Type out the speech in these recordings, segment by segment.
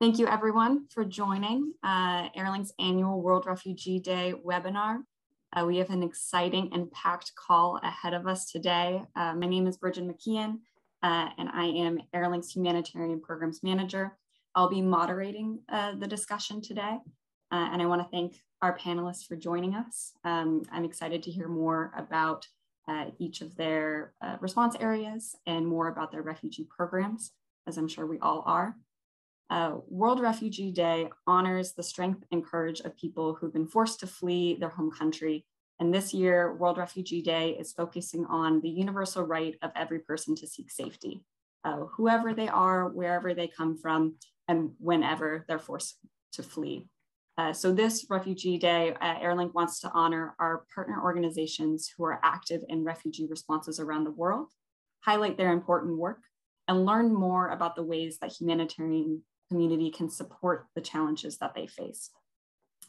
Thank you everyone for joining Airlink's annual World Refugee Day webinar. We have an exciting and packed call ahead of us today. My name is Bridget McKeon and I am Airlink's Humanitarian Programs Manager. I'll be moderating the discussion today and I want to thank our panelists for joining us. I'm excited to hear more about each of their response areas and more about their refugee programs, as I'm sure we all are. World Refugee Day honors the strength and courage of people who've been forced to flee their home country. And this year, World Refugee Day is focusing on the universal right of every person to seek safety, whoever they are, wherever they come from, and whenever they're forced to flee. So this Refugee Day, Airlink wants to honor our partner organizations who are active in refugee responses around the world, highlight their important work, and learn more about the ways that humanitarian community can support the challenges that they face.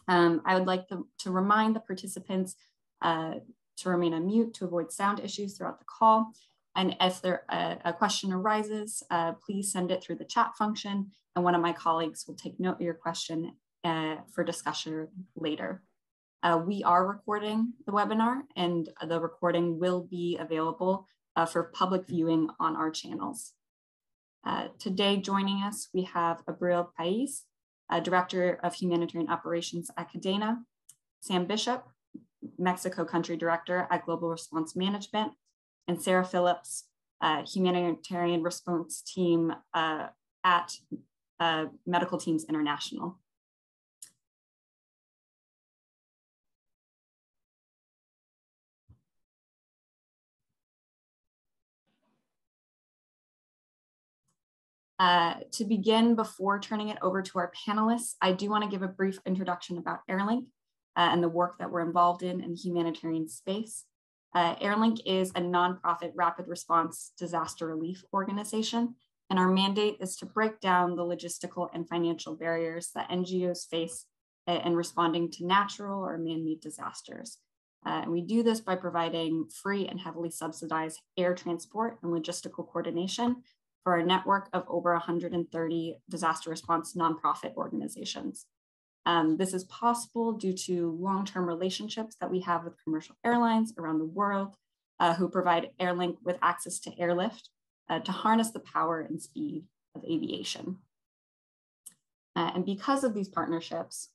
I would like to remind the participants to remain on mute to avoid sound issues throughout the call. And if a question arises, please send it through the chat function and one of my colleagues will take note of your question for discussion later. We are recording the webinar and the recording will be available for public viewing on our channels. Today joining us, we have Abril Pais, Director of Humanitarian Operations at CADENA, Sam Bishop, Mexico Country Director at Global Response Management, and Sarah Phillips, Humanitarian Response Team at Medical Teams International. To begin, before turning it over to our panelists, I do want to give a brief introduction about Airlink and the work that we're involved in the humanitarian space. Airlink is a nonprofit rapid response disaster relief organization, and our mandate is to break down the logistical and financial barriers that NGOs face in responding to natural or man-made disasters. And we do this by providing free and heavily subsidized air transport and logistical coordination for a network of over 130 disaster response nonprofit organizations. This is possible due to long-term relationships that we have with commercial airlines around the world who provide Airlink with access to airlift to harness the power and speed of aviation. And because of these partnerships,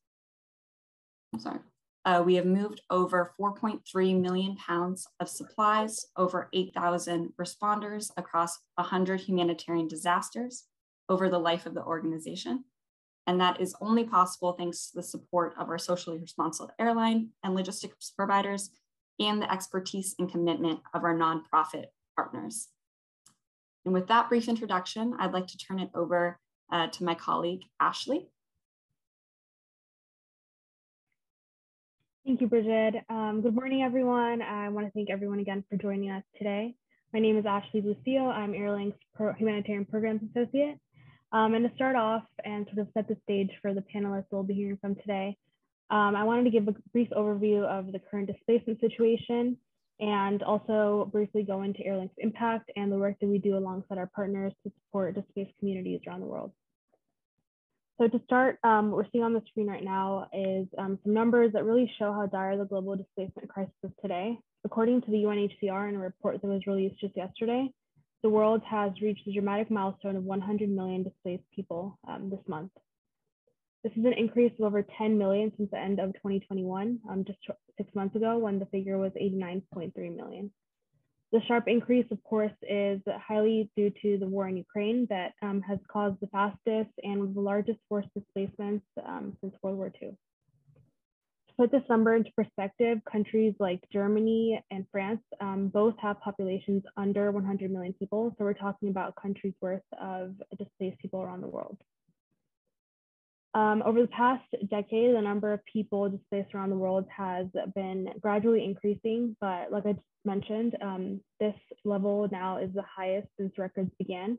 we have moved over 4.3 million pounds of supplies, over 8,000 responders across 100 humanitarian disasters over the life of the organization. And that is only possible thanks to the support of our socially responsible airline and logistics providers and the expertise and commitment of our nonprofit partners. And with that brief introduction, I'd like to turn it over to my colleague, Ashley. Thank you, Bridget. Good morning, everyone. I want to thank everyone again for joining us today. My name is Ashley Lucio. I'm Airlink's Humanitarian Programs Associate. And to start off and sort of set the stage for the panelists we'll be hearing from today, I wanted to give a brief overview of the current displacement situation and also briefly go into Airlink's impact and the work that we do alongside our partners to support displaced communities around the world. So to start, what we're seeing on the screen right now is some numbers that really show how dire the global displacement crisis is today. According to the UNHCR in a report that was released just yesterday, the world has reached the dramatic milestone of 100 million displaced people this month. This is an increase of over 10 million since the end of 2021, just 6 months ago when the figure was 89.3 million. The sharp increase, of course, is highly due to the war in Ukraine that has caused the fastest and the largest forced displacements since World War II. To put this number into perspective, countries like Germany and France both have populations under 100 million people. So we're talking about countries worth of displaced people around the world. Over the past decade, the number of people displaced around the world has been gradually increasing, but like I just mentioned, this level now is the highest since records began.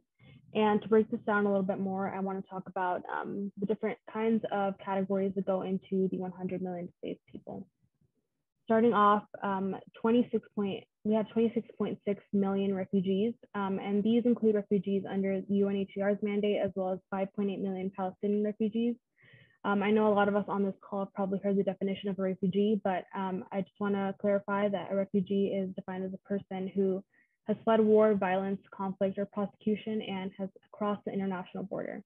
And to break this down a little bit more, I want to talk about the different kinds of categories that go into the 100 million displaced people. Starting off, 26.1 we have 26.6 million refugees, and these include refugees under UNHCR's mandate, as well as 5.8 million Palestinian refugees. I know a lot of us on this call have probably heard the definition of a refugee, but I just want to clarify that a refugee is defined as a person who has fled war, violence, conflict, or prosecution and has crossed the international border.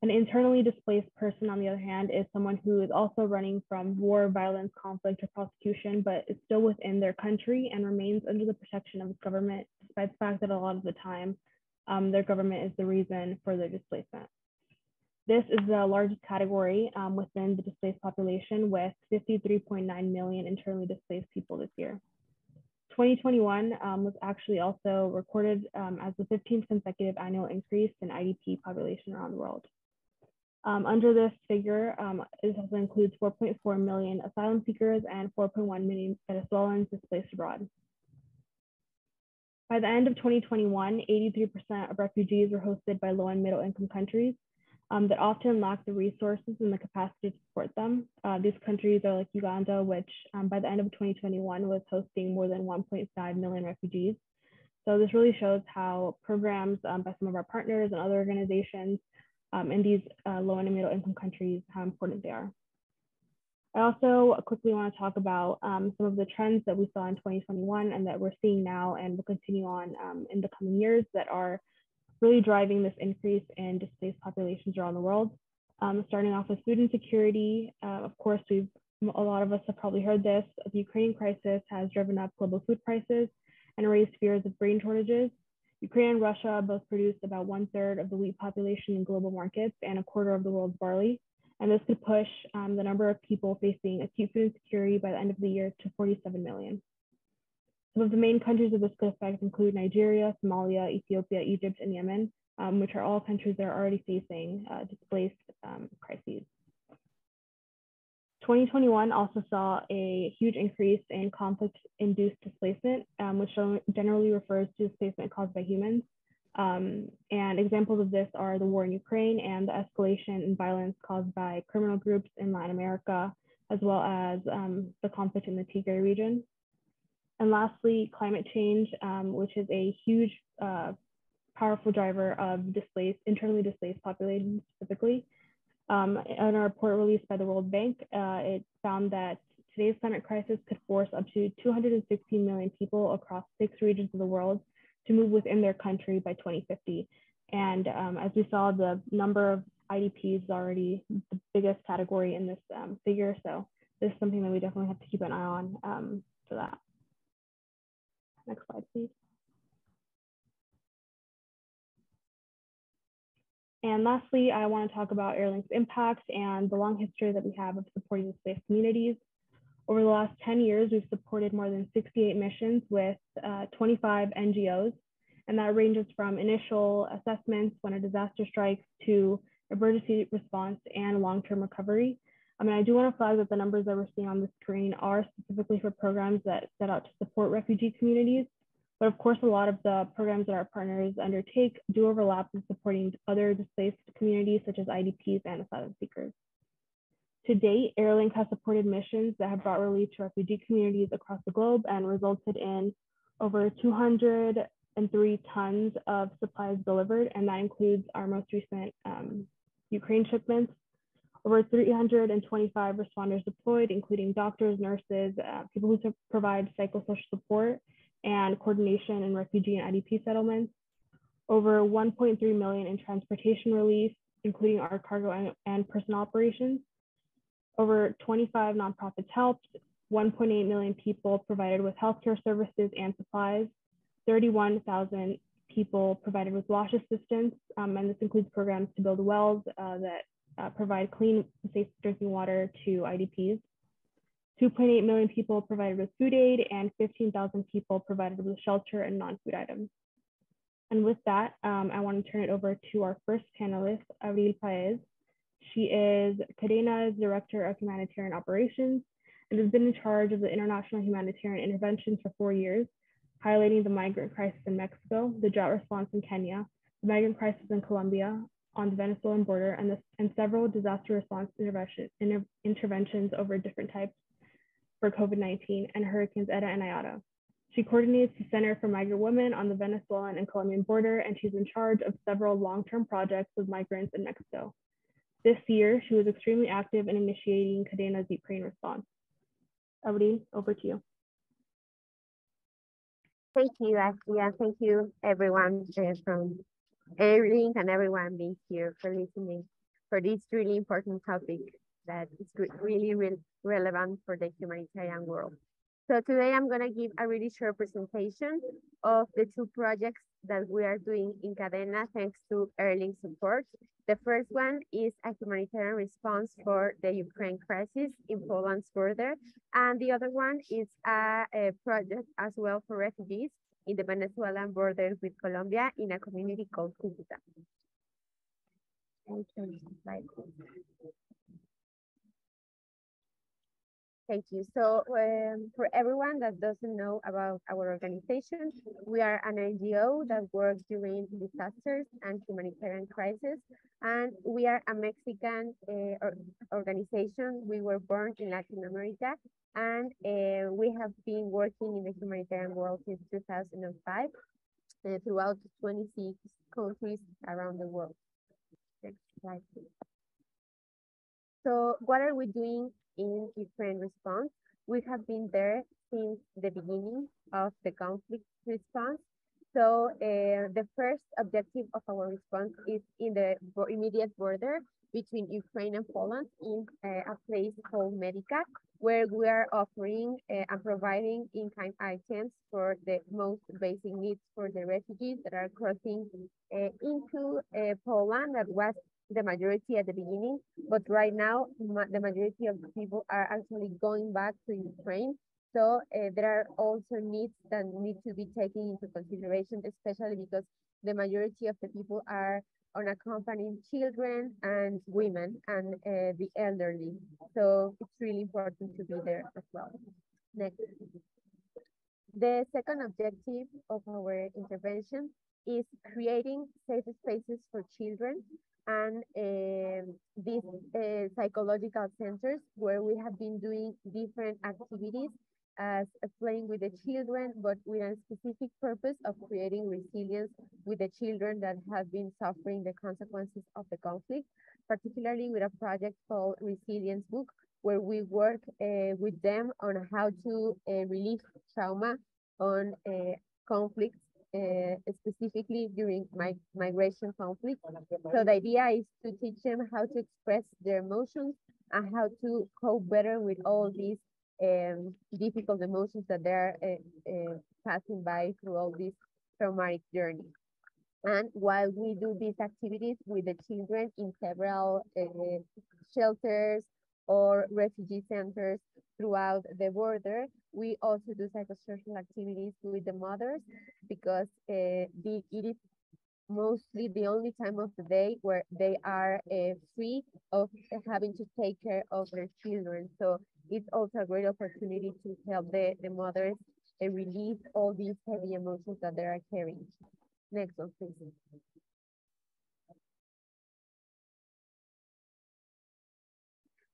An internally displaced person, on the other hand, is someone who is also running from war, violence, conflict, or prosecution, but is still within their country and remains under the protection of its government, despite the fact that a lot of the time, their government is the reason for their displacement. This is the largest category within the displaced population, with 53.9 million internally displaced people this year. 2021 was actually also recorded as the 15th consecutive annual increase in IDP population around the world. Under this figure, it also includes 4.4 million asylum seekers and 4.1 million Venezuelans displaced abroad. By the end of 2021, 83% of refugees were hosted by low and middle income countries that often lack the resources and the capacity to support them. These countries are like Uganda, which by the end of 2021 was hosting more than 1.5 million refugees. So this really shows how programs by some of our partners and other organizations in these low and middle income countries, how important they are. I also quickly want to talk about some of the trends that we saw in 2021 and that we're seeing now and will continue on in the coming years that are really driving this increase in displaced populations around the world. Starting off with food insecurity, of course, a lot of us have probably heard this. The Ukraine crisis has driven up global food prices and raised fears of grain shortages. Ukraine and Russia both produce about 1/3 of the wheat population in global markets and 1/4 of the world's barley. And this could push the number of people facing acute food insecurity by the end of the year to 47 million. Some of the main countries of this could affect include Nigeria, Somalia, Ethiopia, Egypt, and Yemen, which are all countries that are already facing displaced crises. 2021 also saw a huge increase in conflict-induced displacement, which generally refers to displacement caused by humans. And examples of this are the war in Ukraine and the escalation in violence caused by criminal groups in Latin America, as well as the conflict in the Tigray region. And lastly, climate change, which is a huge, powerful driver of internally displaced populations specifically. In a report released by the World Bank, it found that today's climate crisis could force up to 216 million people across 6 regions of the world to move within their country by 2050. And as we saw, the number of IDPs is already the biggest category in this figure. So this is something that we definitely have to keep an eye on for that. Next slide, please. And lastly, I want to talk about Airlink's impact and the long history that we have of supporting displaced communities. Over the last 10 years, we've supported more than 68 missions with 25 NGOs, and that ranges from initial assessments when a disaster strikes to emergency response and long-term recovery. I mean, I do want to flag that the numbers that we're seeing on the screen are specifically for programs that set out to support refugee communities. But of course, a lot of the programs that our partners undertake do overlap with supporting other displaced communities such as IDPs and asylum seekers. To date, Airlink has supported missions that have brought relief to refugee communities across the globe and resulted in over 203 tons of supplies delivered, and that includes our most recent Ukraine shipments. Over 325 responders deployed, including doctors, nurses, people who provide psychosocial support and coordination in refugee and IDP settlements. Over 1.3 million in transportation relief, including our cargo and personnel operations. Over 25 nonprofits helped, 1.8 million people provided with healthcare services and supplies, 31,000 people provided with wash assistance, and this includes programs to build wells that provide clean, safe drinking water to IDPs. 2.8 million people provided with food aid, and 15,000 people provided with shelter and non-food items. And with that, I want to turn it over to our first panelist, Avril Paez. She is CADENA's Director of Humanitarian Operations and has been in charge of the international humanitarian interventions for 4 years, highlighting the migrant crisis in Mexico, the drought response in Kenya, the migrant crisis in Colombia, on the Venezuelan border, and several disaster response interventions over different types for COVID-19 and hurricanes Eta and Iota. She coordinates the Center for Migrant Women on the Venezuelan and Colombian border, and she's in charge of several long-term projects with migrants in Mexico. This year, she was extremely active in initiating CADENA's Ukraine response. Severity, over to you. Thank you, Ashley, and thank you everyone from Airlink and everyone being here for listening for this really important topic that is really relevant for the humanitarian world. So today I'm going to give a really short presentation of the two projects that we are doing in CADENA thanks to Airlink support. The first one is a humanitarian response for the Ukraine crisis in Poland's border. And the other one is a project as well for refugees in the Venezuelan border with Colombia in a community called Cucuta. Thank you. So for everyone that doesn't know about our organization, we are an NGO that works during disasters and humanitarian crises. And we are a Mexican organization. We were born in Latin America, and we have been working in the humanitarian world since 2005 throughout 26 countries around the world. Next slide, please. So what are we doing in Ukraine response? We have been there since the beginning of the conflict response. So the first objective of our response is in the immediate border between Ukraine and Poland in a place called Medica, where we are offering and providing in-kind items for the most basic needs for the refugees that are crossing into Poland. That was the majority at the beginning, but right now the majority of the people are actually going back to Ukraine. So there are also needs that need to be taken into consideration, especially because the majority of the people are unaccompanied children and women and the elderly. So it's really important to be there as well. Next. The second objective of our intervention is creating safe spaces for children and these psychological centers where we have been doing different activities as playing with the children, but with a specific purpose of creating resilience with the children that have been suffering the consequences of the conflict, particularly with a project called Resilience Book, where we work with them on how to relieve trauma on conflicts, specifically during migration conflict. So the idea is to teach them how to express their emotions and how to cope better with all these difficult emotions that they're passing by through all this traumatic journey. And while we do these activities with the children in several shelters or refugee centers throughout the border, we also do psychosocial activities with the mothers because it is mostly the only time of the day where they are free of having to take care of their children. So it's also a great opportunity to help the mothers release all these heavy emotions that they are carrying. Next one, please.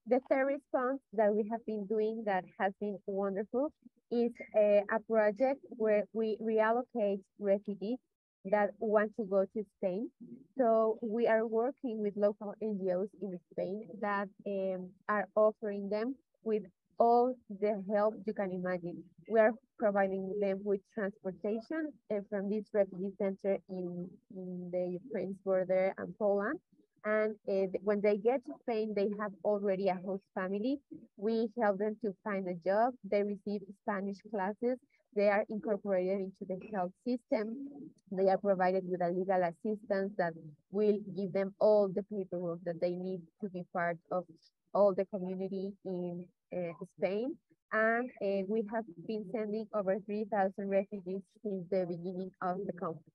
The third response that we have been doing that has been wonderful is a project where we reallocate refugees that want to go to Spain. So we are working with local NGOs in Spain that are offering them with all the help you can imagine. We are providing them with transportation from this refugee center in the Ukraine's border and Poland. And when they get to Spain, they have already a host family. We help them to find a job. They receive Spanish classes. They are incorporated into the health system. They are provided with a legal assistance that will give them all the paperwork that they need to be part of all the community in Spain. And we have been sending over 3,000 refugees since the beginning of the conflict.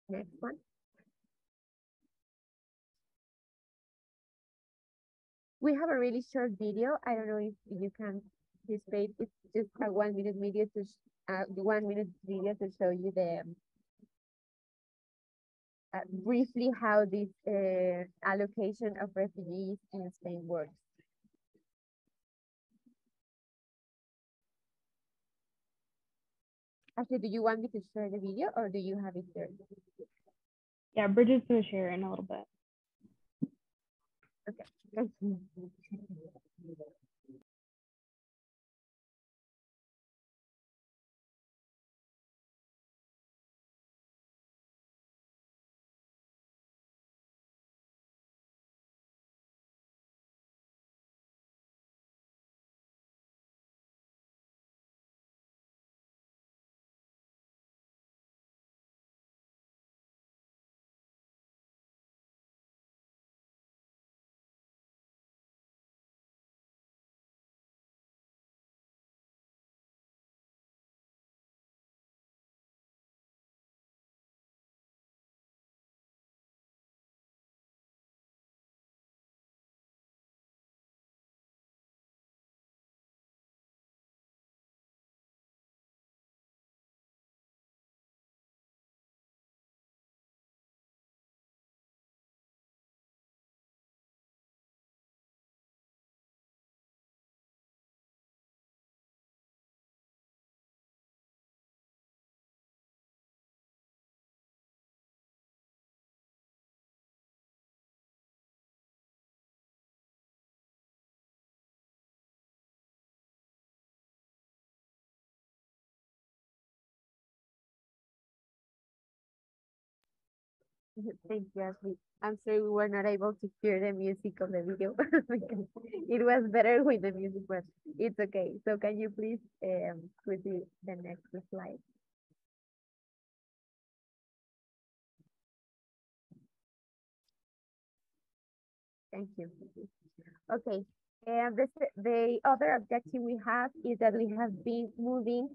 Next one. We have a really short video. I don't know if you can participate. It's just a 1 minute video to show you the briefly how this allocation of refugees in Spain works. Actually, do you want me to share the video or do you have it there? Yeah, Bridget's going to share in a little bit. Okay. Thank you. Thank you, Ashley. I'm sorry we were not able to hear the music of the video because it was better with the music, but it's okay. So can you please put the next slide? Thank you. Okay. And the other objective we have is that we have been moving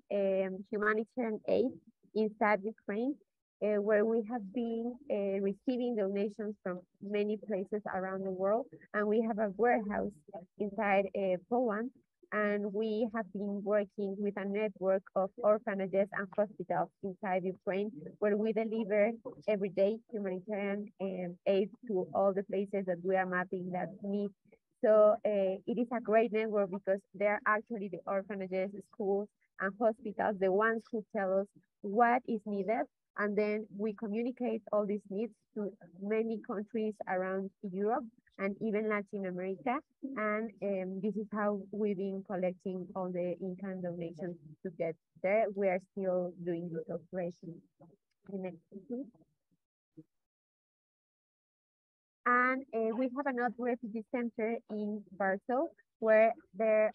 humanitarian aid inside Ukraine, where we have been receiving donations from many places around the world. And we have a warehouse inside Poland. And we have been working with a network of orphanages and hospitals inside Ukraine, where we deliver every day humanitarian aid to all the places that we are mapping that need. So it is a great network because they're actually the orphanages, schools, and hospitals, the ones who tell us what is needed. And then we communicate all these needs to many countries around Europe and even Latin America. And this is how we've been collecting all the in-kind donations to get there. We are still doing this operation. The next, please. And we have another refugee center in Warsaw where there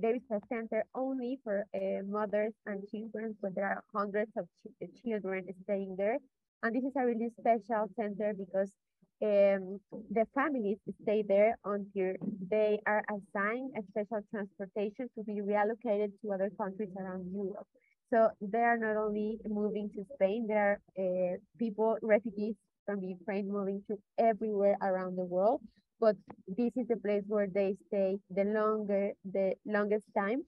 is a center only for mothers and children, but there are hundreds of children staying there. And this is a really special center because the families stay there until they are assigned a special transportation to be reallocated to other countries around Europe. So they are not only moving to Spain, there are people, refugees from Ukraine moving to everywhere around the world. But this is the place where they stay the longest time,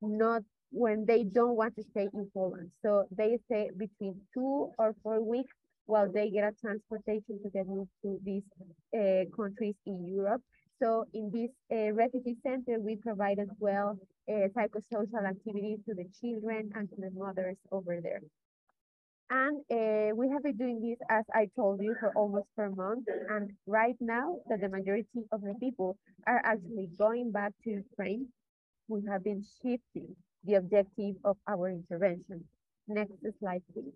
not when they don't want to stay in Poland. So they stay between 2 or 4 weeks while they get a transportation to get moved to these countries in Europe. So in this refugee center, we provide as well psychosocial activities to the children and to the mothers over there. And we have been doing this, as I told you, for almost 4 months. And right now that the majority of the people are actually going back to Ukraine, we have been shifting the objective of our intervention. Next slide, please.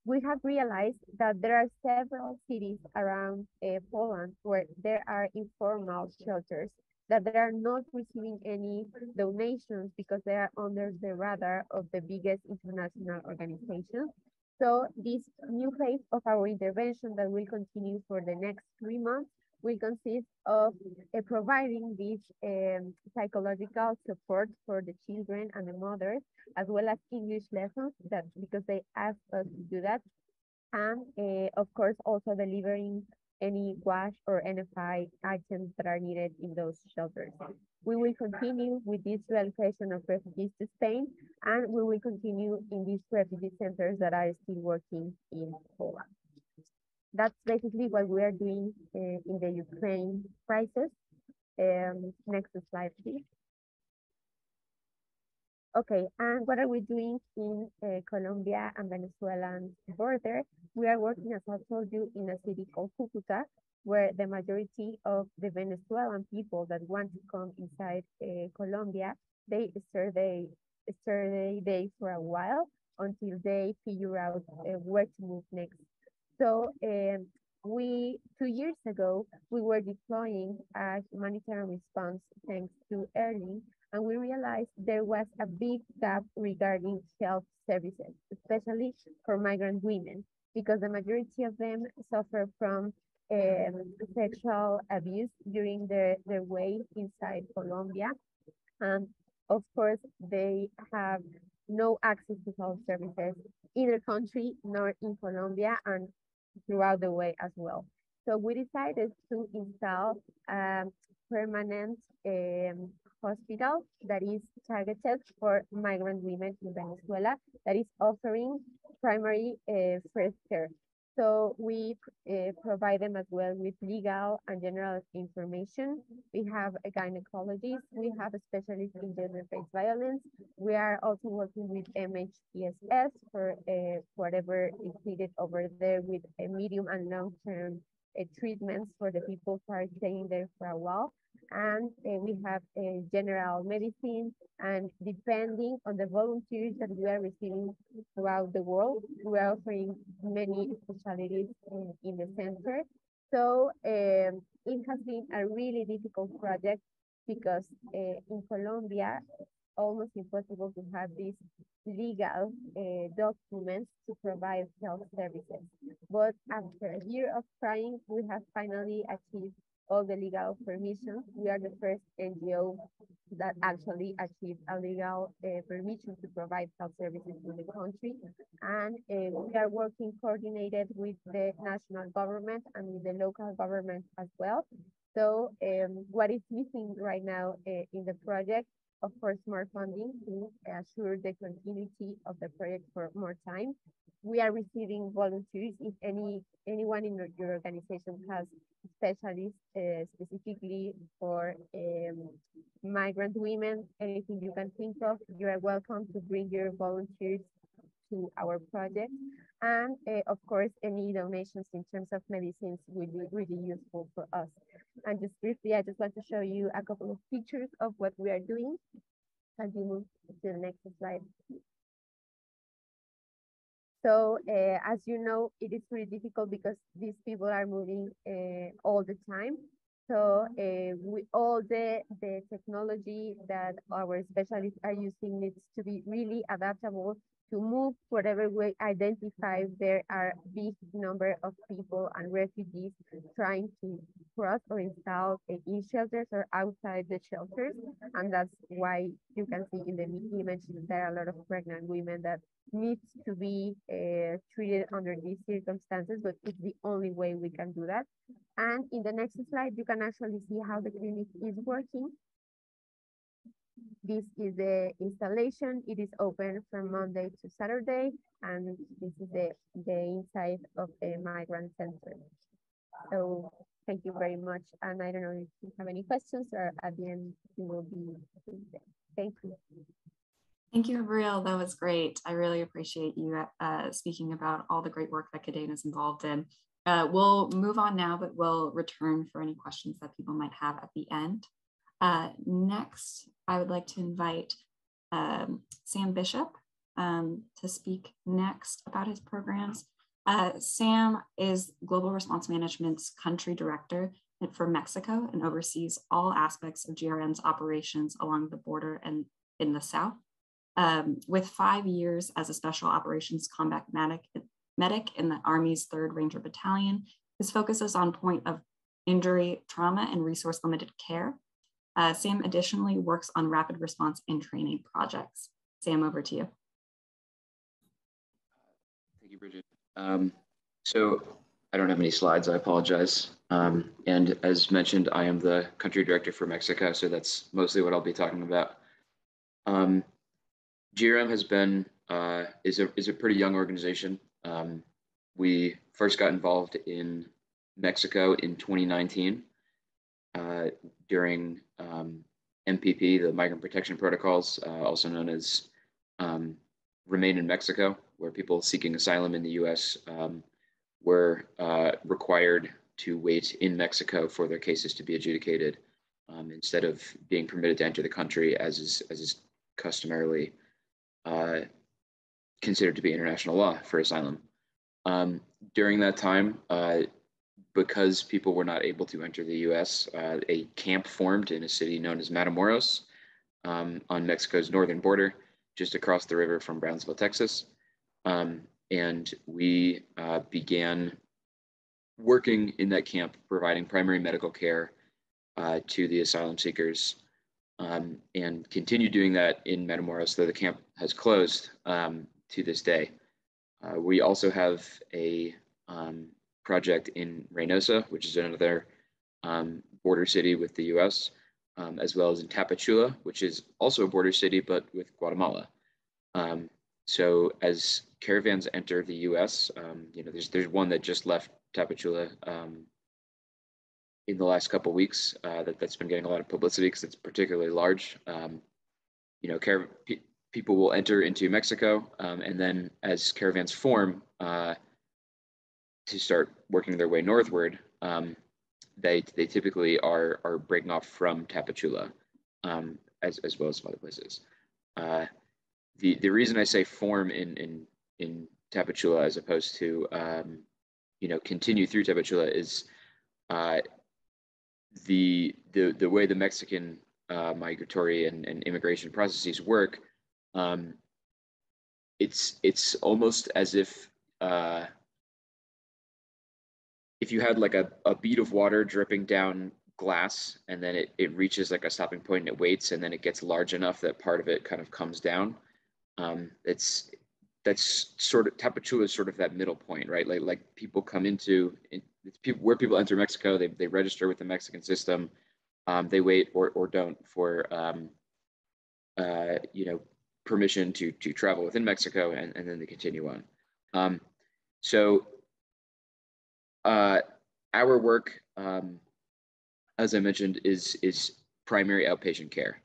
We have realized that there are several cities around Poland where there are informal shelters that they are not receiving any donations because they are under the radar of the biggest international organizations. So this new phase of our intervention that will continue for the next 3 months will consist of providing this psychological support for the children and the mothers, as well as English lessons that because they asked us to do that. And of course, also delivering any WASH or NFI items that are needed in those shelters. We will continue with this relocation of refugees to Spain, and we will continue in these refugee centers that are still working in Poland. That's basically what we are doing in the Ukraine crisis. Next slide, please. Okay, and what are we doing in Colombia and Venezuelan border? We are working, as I told you, in a city called Cucuta, where the majority of the Venezuelan people that want to come inside Colombia, they stay there for a while until they figure out where to move next. So 2 years ago, we were deploying a humanitarian response thanks to Airlink, and we realized there was a big gap regarding health services, especially for migrant women, because the majority of them suffer from sexual abuse during their way inside Colombia. And of course, they have no access to health services in the country nor in Colombia and throughout the way as well. So we decided to install a permanent hospital that is targeted for migrant women in Venezuela that is offering primary first care. So we provide them as well with legal and general information. We have a gynecologist. We have a specialist in gender-based violence. We are also working with MHPSS for whatever is needed over there with a medium and long-term treatments for the people who are staying there for a while. And we have general medicine, and depending on the volunteers that we are receiving throughout the world, we are offering many specialties in the center. So it has been a really difficult project because in Colombia, almost impossible to have these legal documents to provide health services. But after a year of trying, we have finally achieved all the legal permissions. We are the first NGO that actually achieved a legal permission to provide health services in the country. And we are working coordinated with the national government and with the local government as well. So what is missing right now in the project, of course, more funding to assure the continuity of the project for more time. We are receiving volunteers. If anyone in your organization has specialists specifically for migrant women, anything you can think of, you are welcome to bring your volunteers to our project. And of course, any donations in terms of medicines will be really useful for us. And just briefly, I just want to show you a couple of pictures of what we are doing. As you move to the next slide. So as you know, it is pretty difficult because these people are moving all the time. So all the technology that our specialists are using needs to be really adaptable to move whatever we identify. There are big number of people and refugees trying to cross or install in shelters or outside the shelters. And that's why you can see in the image there are a lot of pregnant women that needs to be treated under these circumstances, but it's the only way we can do that. And in the next slide, you can actually see how the clinic is working. This is the installation. It is open from Monday to Saturday, and this is the inside of the migrant center. So thank you very much. And I don't know if you have any questions, or at the end you will be there. Thank you. Thank you, Gabriel. That was great. I really appreciate you speaking about all the great work that CADENA is involved in. We'll move on now, but we'll return for any questions that people might have at the end. Next, I would like to invite Sam Bishop to speak next about his programs. Sam is Global Response Management's Country Director for Mexico and oversees all aspects of GRM's operations along the border and in the South. With 5 years as a Special Operations Combat Medic in the Army's 3rd Ranger Battalion, his focus is on point of injury, trauma, and resource-limited care. Sam additionally works on rapid response and training projects. Sam, over to you. Thank you, Bridget. So I don't have any slides, I apologize. And as mentioned, I am the Country Director for Mexico, so that's mostly what I'll be talking about. GRM has been, is a pretty young organization. We first got involved in Mexico in 2019 during MPP, the Migrant Protection Protocols, also known as Remain in Mexico, where people seeking asylum in the US were required to wait in Mexico for their cases to be adjudicated instead of being permitted to enter the country as is customarily considered to be international law for asylum. During that time, because people were not able to enter the US, a camp formed in a city known as Matamoros on Mexico's northern border, just across the river from Brownsville, Texas. And we began working in that camp, providing primary medical care to the asylum seekers, and continue doing that in Matamoros, though the camp has closed to this day. We also have a project in Reynosa, which is another border city with the US, as well as in Tapachula, which is also a border city, but with Guatemala. So as caravans enter the US, there's one that just left Tapachula in the last couple of weeks that's been getting a lot of publicity because it's particularly large. People will enter into Mexico, and then as caravans form to start working their way northward, they typically are breaking off from Tapachula, as well as some other places. The reason I say form in Tapachula as opposed to continue through Tapachula is the way the Mexican migratory and immigration processes work. It's almost as if you had like a bead of water dripping down glass, and then it reaches like a stopping point and it waits, and then it gets large enough that part of it kind of comes down. That's sort of, Tapachula is sort of that middle point, right? Like people come where people enter Mexico, they register with the Mexican system, they wait or don't for permission to travel within Mexico, and then they continue on. So our work, as I mentioned, is primary outpatient care.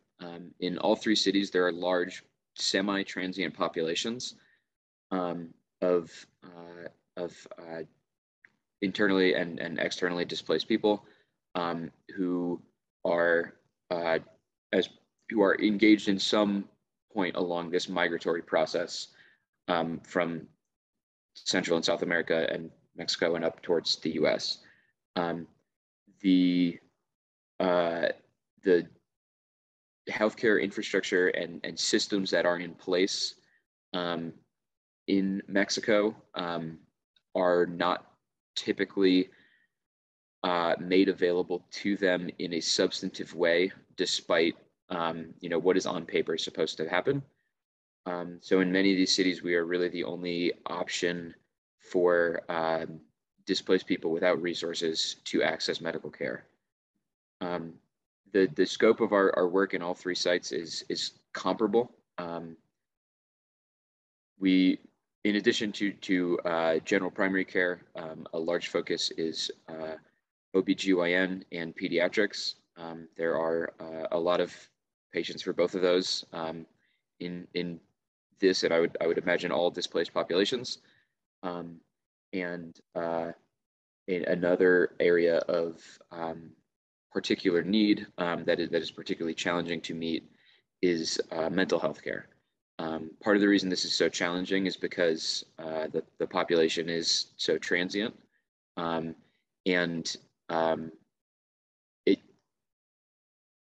In all three cities, there are large semi-transient populations of internally and externally displaced people who are engaged in some point along this migratory process from Central and South America and Mexico and up towards the US. The healthcare infrastructure and systems that are in place in Mexico are not typically made available to them in a substantive way, despite what is on paper supposed to happen. So in many of these cities, we are really the only option for displaced people without resources to access medical care. The scope of our work in all three sites is comparable. We, in addition to general primary care, a large focus is OBGYN and pediatrics. There are a lot of patients for both of those in this, and I would imagine all displaced populations. And in another area of particular need that is particularly challenging to meet is mental health care. Part of the reason this is so challenging is because the population is so transient, and it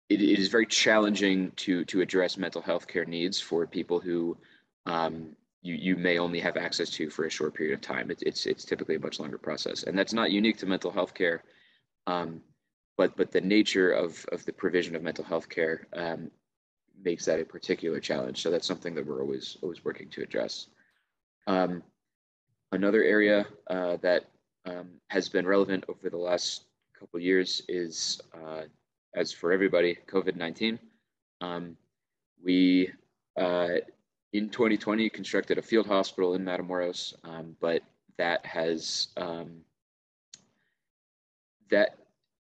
is very challenging to address mental health care needs for people who you may only have access to for a short period of time. It's typically a much longer process, and that's not unique to mental health care, but the nature of the provision of mental health care makes that a particular challenge. So that's something that we're always working to address. Another area that has been relevant over the last couple of years is, as for everybody, COVID-19. We in 2020 constructed a field hospital in Matamoros, but that has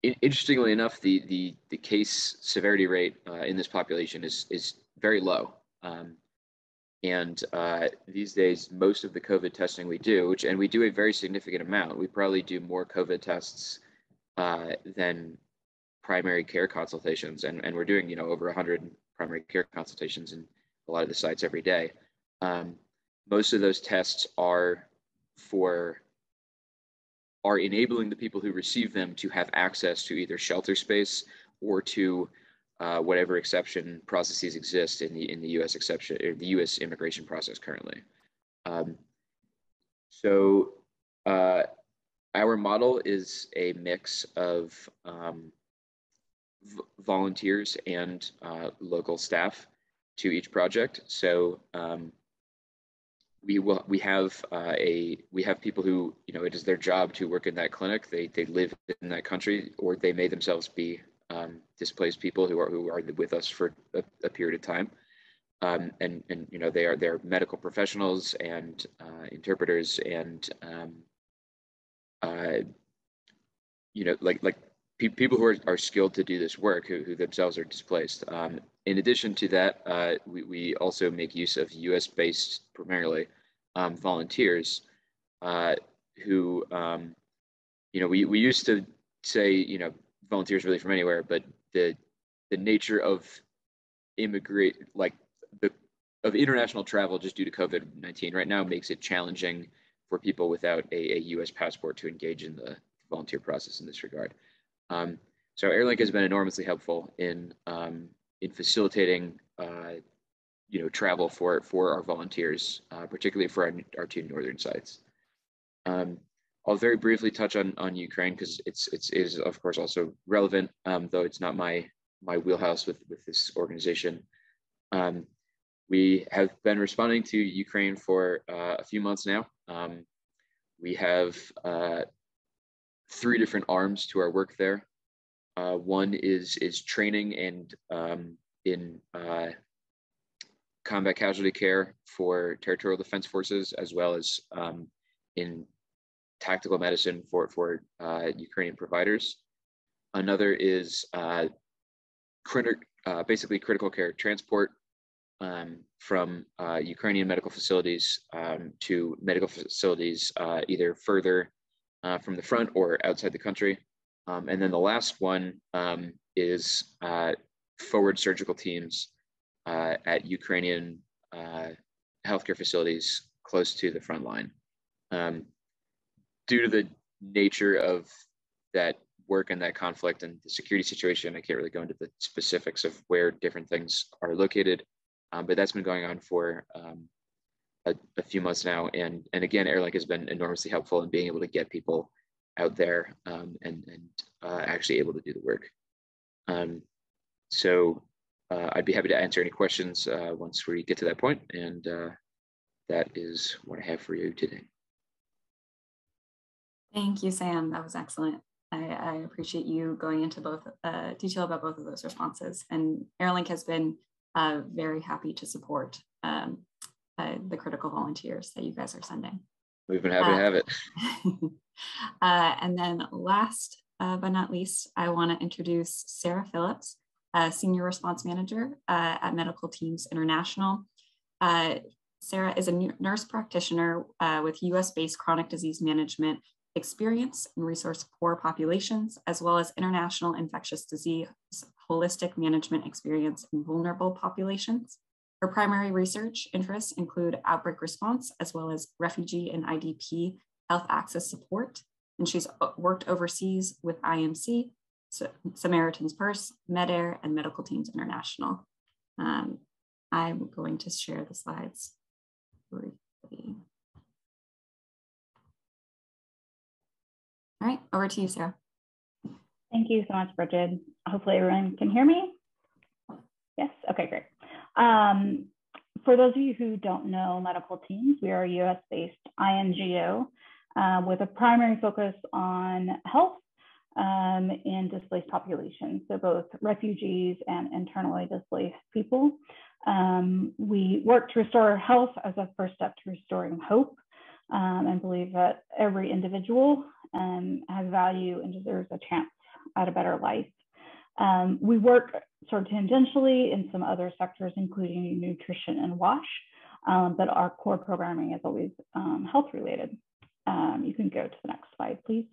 Interestingly enough, the case severity rate in this population is very low. And these days, most of the COVID testing we do, and we do a very significant amount, we probably do more COVID tests than primary care consultations. And we're doing, you know, over 100 primary care consultations in a lot of the sites every day. Most of those tests are enabling the people who receive them to have access to either shelter space or to whatever exception processes exist in the U.S. exception or the U.S. immigration process currently. So our model is a mix of volunteers and local staff to each project. So we have people who, you know, it is their job to work in that clinic. They live in that country, or they may themselves be displaced people who are with us for a period of time, and you know, they're medical professionals and interpreters and you know, like people who are skilled to do this work, who themselves are displaced. In addition to that, we also make use of U.S.-based primarily volunteers who, you know, we used to say, you know, volunteers really from anywhere, but the nature of international travel just due to COVID-19 right now makes it challenging for people without a U.S. passport to engage in the volunteer process in this regard. So Airlink has been enormously helpful in facilitating you know, travel for our volunteers, particularly for our two northern sites. I'll very briefly touch on Ukraine because it is of course also relevant, though it's not my wheelhouse with this organization. We have been responding to Ukraine for a few months now. We have 3 different arms to our work there. One is training and in combat casualty care for territorial defense forces, as well as in tactical medicine for Ukrainian providers. Another is basically critical care transport from Ukrainian medical facilities to medical facilities either further from the front or outside the country. And then the last one is forward surgical teams at Ukrainian healthcare facilities close to the front line. Due to the nature of that work and that conflict and the security situation, I can't really go into the specifics of where different things are located, but that's been going on for a few months now. And again, Airlink has been enormously helpful in being able to get people out there and actually able to do the work. So I'd be happy to answer any questions once we get to that point, and that is what I have for you today. Thank you, Sam. That was excellent. I appreciate you going into both detail about both of those responses. And Airlink has been very happy to support the critical volunteers that you guys are sending. We've been happy to have it. And then last but not least, I want to introduce Sarah Phillips, Senior Response Manager at Medical Teams International. Sarah is a nurse practitioner with US-based chronic disease management experience in resource-poor populations, as well as international infectious disease holistic management experience in vulnerable populations. Her primary research interests include outbreak response, as well as refugee and IDP health access support. And she's worked overseas with IMC, Samaritan's Purse, MedAir, and Medical Teams International. I'm going to share the slides briefly. All right, over to you, Sarah. Thank you so much, Bridget. Hopefully everyone can hear me. Yes, okay, great. For those of you who don't know Medical Teams, we are a US-based NGO with a primary focus on health in displaced populations, so both refugees and internally displaced people. We work to restore health as a first step to restoring hope, and believe that every individual has value and deserves a chance at a better life. We work sort of tangentially in some other sectors, including nutrition and WASH, but our core programming is always health related. You can go to the next slide, please.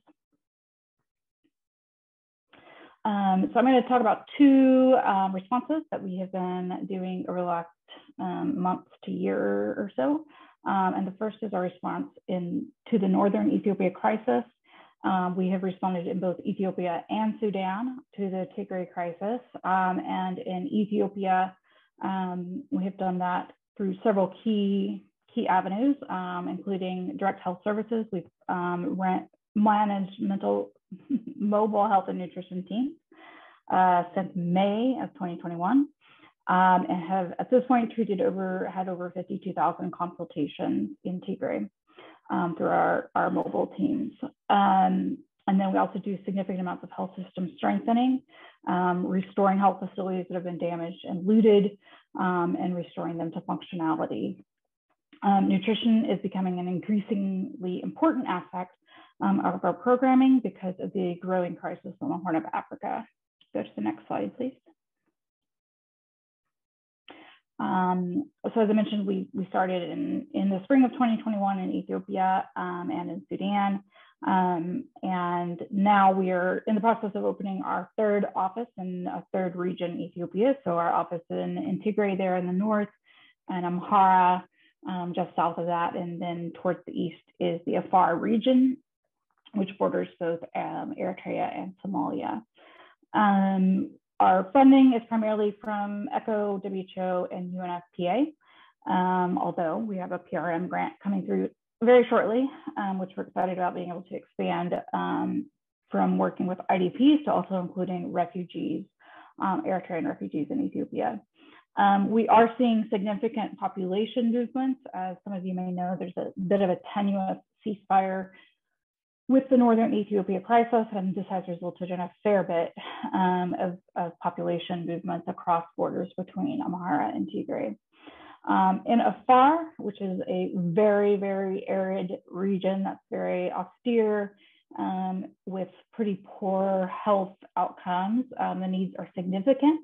So I'm going to talk about two responses that we have been doing over the last month to year or so. And the first is our response to the northern Ethiopia crisis. We have responded in both Ethiopia and Sudan to the Tigray crisis. And in Ethiopia, we have done that through several key avenues, including direct health services. We've managed mobile health and nutrition teams since May of 2021, and have at this point had over 52,000 consultations in Tigray through our mobile teams. And then we also do significant amounts of health system strengthening, restoring health facilities that have been damaged and looted, and restoring them to functionality. Nutrition is becoming an increasingly important aspect of our programming because of the growing crisis on the Horn of Africa. Go to the next slide, please. So as I mentioned, we started in the spring of 2021 in Ethiopia and in Sudan. And now we are in the process of opening our third office in a third region, Ethiopia. So our office in Tigray there in the north, and Amhara just south of that. And then towards the east is the Afar region, which borders both Eritrea and Somalia. Our funding is primarily from ECHO, WHO, and UNFPA, although we have a PRM grant coming through very shortly, which we're excited about being able to expand from working with IDPs to also including refugees, Eritrean refugees in Ethiopia. We are seeing significant population movements. As some of you may know, there's a bit of a tenuous ceasefire with the northern Ethiopia crisis, and this has resulted in a fair bit of population movements across borders between Amhara and Tigray. In Afar, which is a very, very arid region that's very austere with pretty poor health outcomes, the needs are significant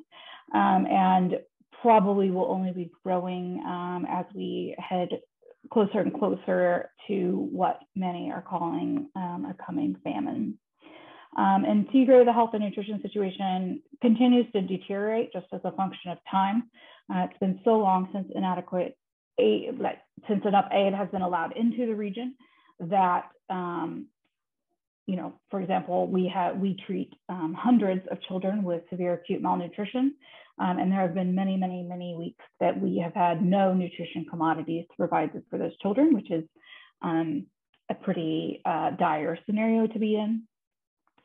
and probably will only be growing as we head closer and closer to what many are calling a coming famine. In Tigray, the health and nutrition situation continues to deteriorate just as a function of time. It's been so long since inadequate aid, since enough aid has been allowed into the region that, you know, for example, we treat hundreds of children with severe acute malnutrition. And there have been many, many, many weeks that we have had no nutrition commodities to provide for those children, which is a pretty dire scenario to be in.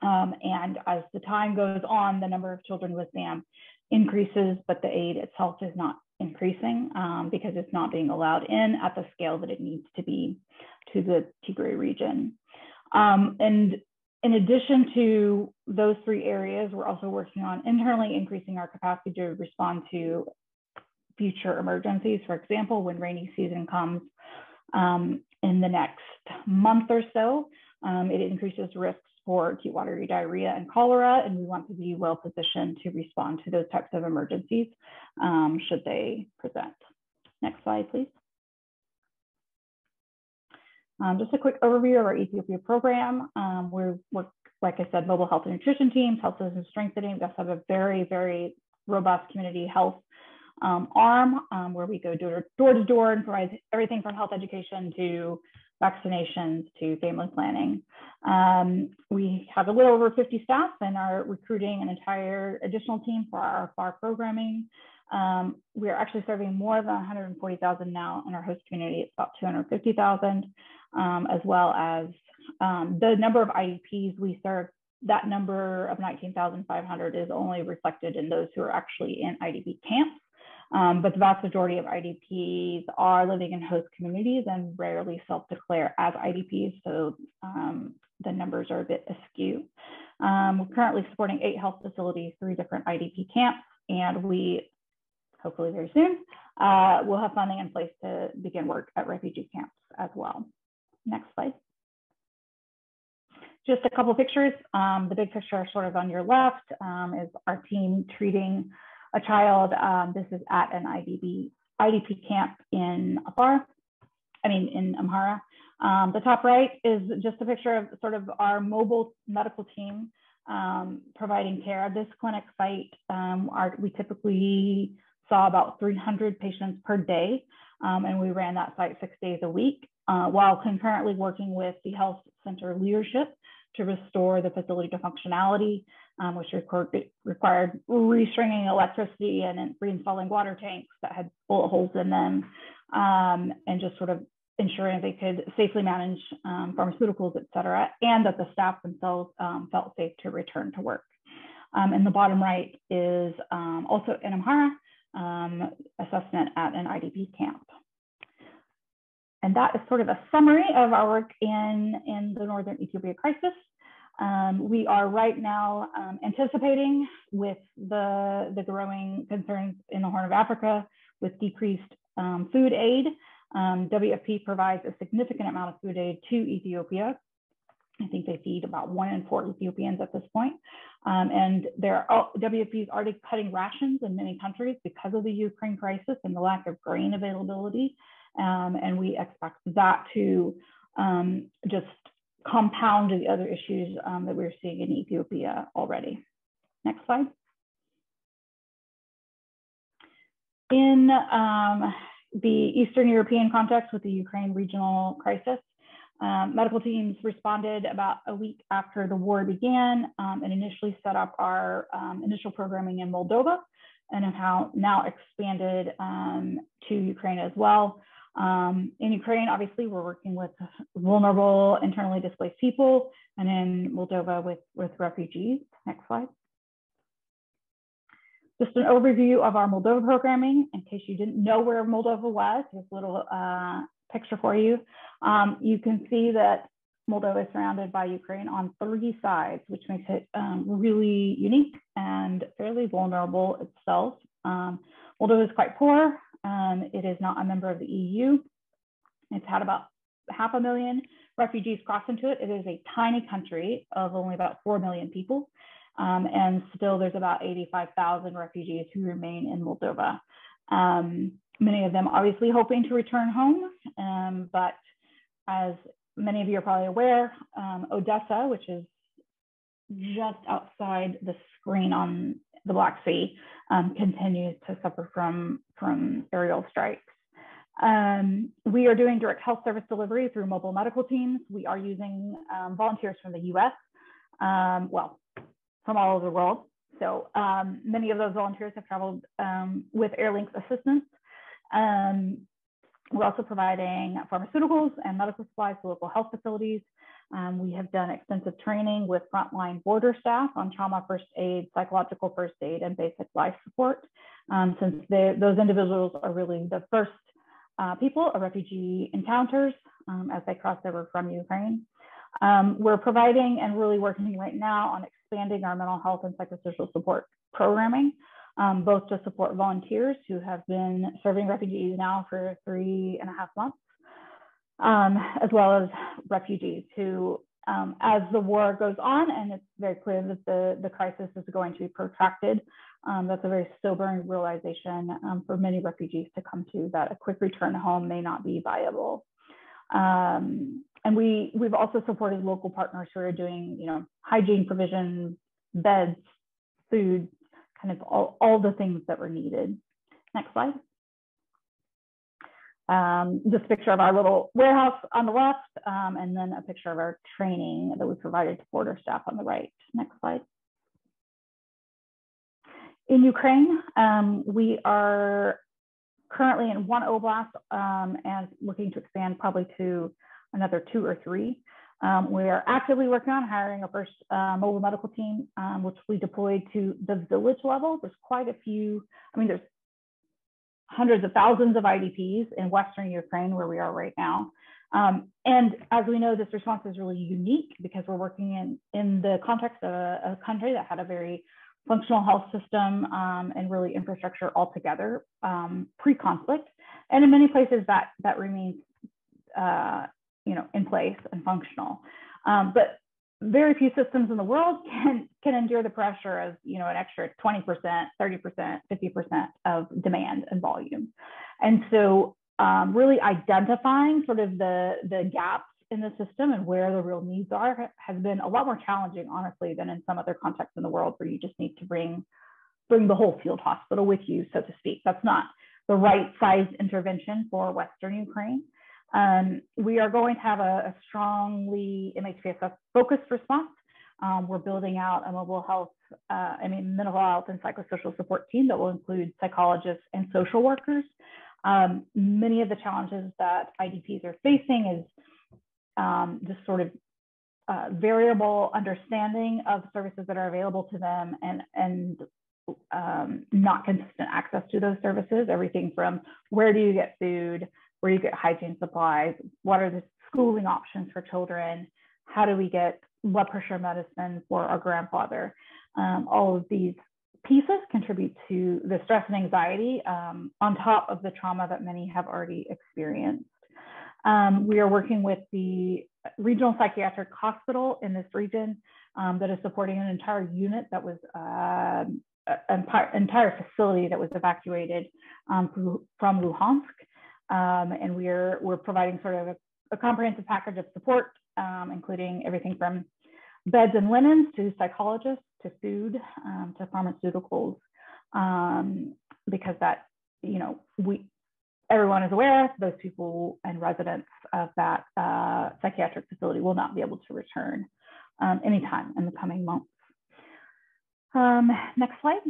And as the time goes on, the number of children with SAM increases, but the aid itself is not increasing because it's not being allowed in at the scale that it needs to be to the Tigray region. And in addition to those three areas, we're also working on internally increasing our capacity to respond to future emergencies. For example, when rainy season comes in the next month or so, it increases risks for acute watery diarrhea and cholera, and we want to be well positioned to respond to those types of emergencies should they present. Next slide, please. Just a quick overview of our Ethiopia program. We're, like I said, mobile health and nutrition teams, health system strengthening. We also have a very, very robust community health arm where we go door to door and provide everything from health education to vaccinations to family planning. We have a little over 50 staff and are recruiting an entire additional team for our FAR programming. We are actually serving more than 140,000 now in our host community. It's about 250,000, as well as the number of IDPs we serve. That number of 19,500 is only reflected in those who are actually in IDP camps. But the vast majority of IDPs are living in host communities and rarely self-declare as IDPs, so the numbers are a bit askew. We're currently supporting 8 health facilities, 3 different IDP camps, and we, hopefully very soon, we'll have funding in place to begin work at refugee camps as well. Next slide. just a couple pictures. The big picture sort of on your left is our team treating a child. This is at an IDP camp in Amhara. The top right is just a picture of sort of our mobile medical team providing care. This clinic site, we typically saw about 300 patients per day, and we ran that site 6 days a week, while concurrently working with the health center leadership to restore the facility to functionality, which required restringing electricity and reinstalling water tanks that had bullet holes in them, and just sort of ensuring they could safely manage pharmaceuticals, et cetera, and that the staff themselves felt safe to return to work. And the bottom right is also in Amhara, assessment at an IDP camp. And that is sort of a summary of our work in the Northern Ethiopia crisis. We are right now anticipating with the growing concerns in the Horn of Africa with decreased food aid. WFP provides a significant amount of food aid to Ethiopia. I think they feed about 1 in 4 Ethiopians at this point. And WFP is already cutting rations in many countries because of the Ukraine crisis and the lack of grain availability. And we expect that to just compound the other issues that we're seeing in Ethiopia already. Next slide. In the Eastern European context with the Ukraine regional crisis, medical teams responded about a week after the war began and initially set up our initial programming in Moldova, and have now expanded to Ukraine as well. In Ukraine, obviously, we're working with vulnerable, internally displaced people, and in Moldova with refugees. Next slide. Just an overview of our Moldova programming, in case you didn't know where Moldova was. Here's a little picture for you. You can see that Moldova is surrounded by Ukraine on 3 sides, which makes it really unique and fairly vulnerable itself. Moldova is quite poor. It is not a member of the EU. It's had about 500,000 refugees cross into it. It is a tiny country of only about 4 million people. And still there's about 85,000 refugees who remain in Moldova. Many of them obviously hoping to return home, but as many of you are probably aware, Odessa, which is just outside the screen on the Black Sea, continues to suffer from aerial strikes. We are doing direct health service delivery through mobile medical teams. We are using volunteers from the US, well, from all over the world. So many of those volunteers have traveled with Airlink's assistance. We're also providing pharmaceuticals and medical supplies to local health facilities. We have done extensive training with frontline border staff on trauma first aid, psychological first aid, and basic life support, since those individuals are really the first people a refugee encounters as they cross over from Ukraine. We're providing and really working right now on expanding our mental health and psychosocial support programming, both to support volunteers who have been serving refugees now for 3.5 months, as well as refugees who, as the war goes on, and it's very clear that the crisis is going to be protracted, that's a very sobering realization for many refugees to come to, that a quick return home may not be viable. And we've also supported local partners who are doing, hygiene provision, beds, food, kind of all the things that were needed. Next slide. This picture of our little warehouse on the left, and then a picture of our training that we provided to border staff on the right. Next slide. In Ukraine, we are currently in 1 oblast and looking to expand probably to another 2 or 3. We are actively working on hiring a first mobile medical team, which we deployed to the village level. There's quite a few, there's hundreds of thousands of IDPs in Western Ukraine where we are right now. And as we know, this response is really unique because we're working in the context of a country that had a very functional health system and really infrastructure altogether pre-conflict. And in many places that remains in place and functional. But very few systems in the world can endure the pressure of, you know, an extra 20%, 30%, 50% of demand and volume. And so really identifying sort of the gaps in the system and where the real needs are has been a lot more challenging, honestly, than in some other contexts in the world where you just need to bring the whole field hospital with you, so to speak. That's not the right size intervention for Western Ukraine. We are going to have a strongly MHPSS focused response. We're building out a mental health and psychosocial support team that will include psychologists and social workers. Many of the challenges that IDPs are facing is just sort of variable understanding of services that are available to them and not consistent access to those services. Everything from where do you get food, where do you get hygiene supplies, what are the schooling options for children, how do we get blood pressure medicine for our grandfather. All of these pieces contribute to the stress and anxiety on top of the trauma that many have already experienced. We are working with the regional psychiatric hospital in this region that is supporting an entire unit that was entire facility that was evacuated from Luhansk. And we're providing sort of a comprehensive package of support, including everything from beds and linens to psychologists to food to pharmaceuticals, because that, you know, everyone is aware those people and residents of that psychiatric facility will not be able to return anytime in the coming months. Next slide.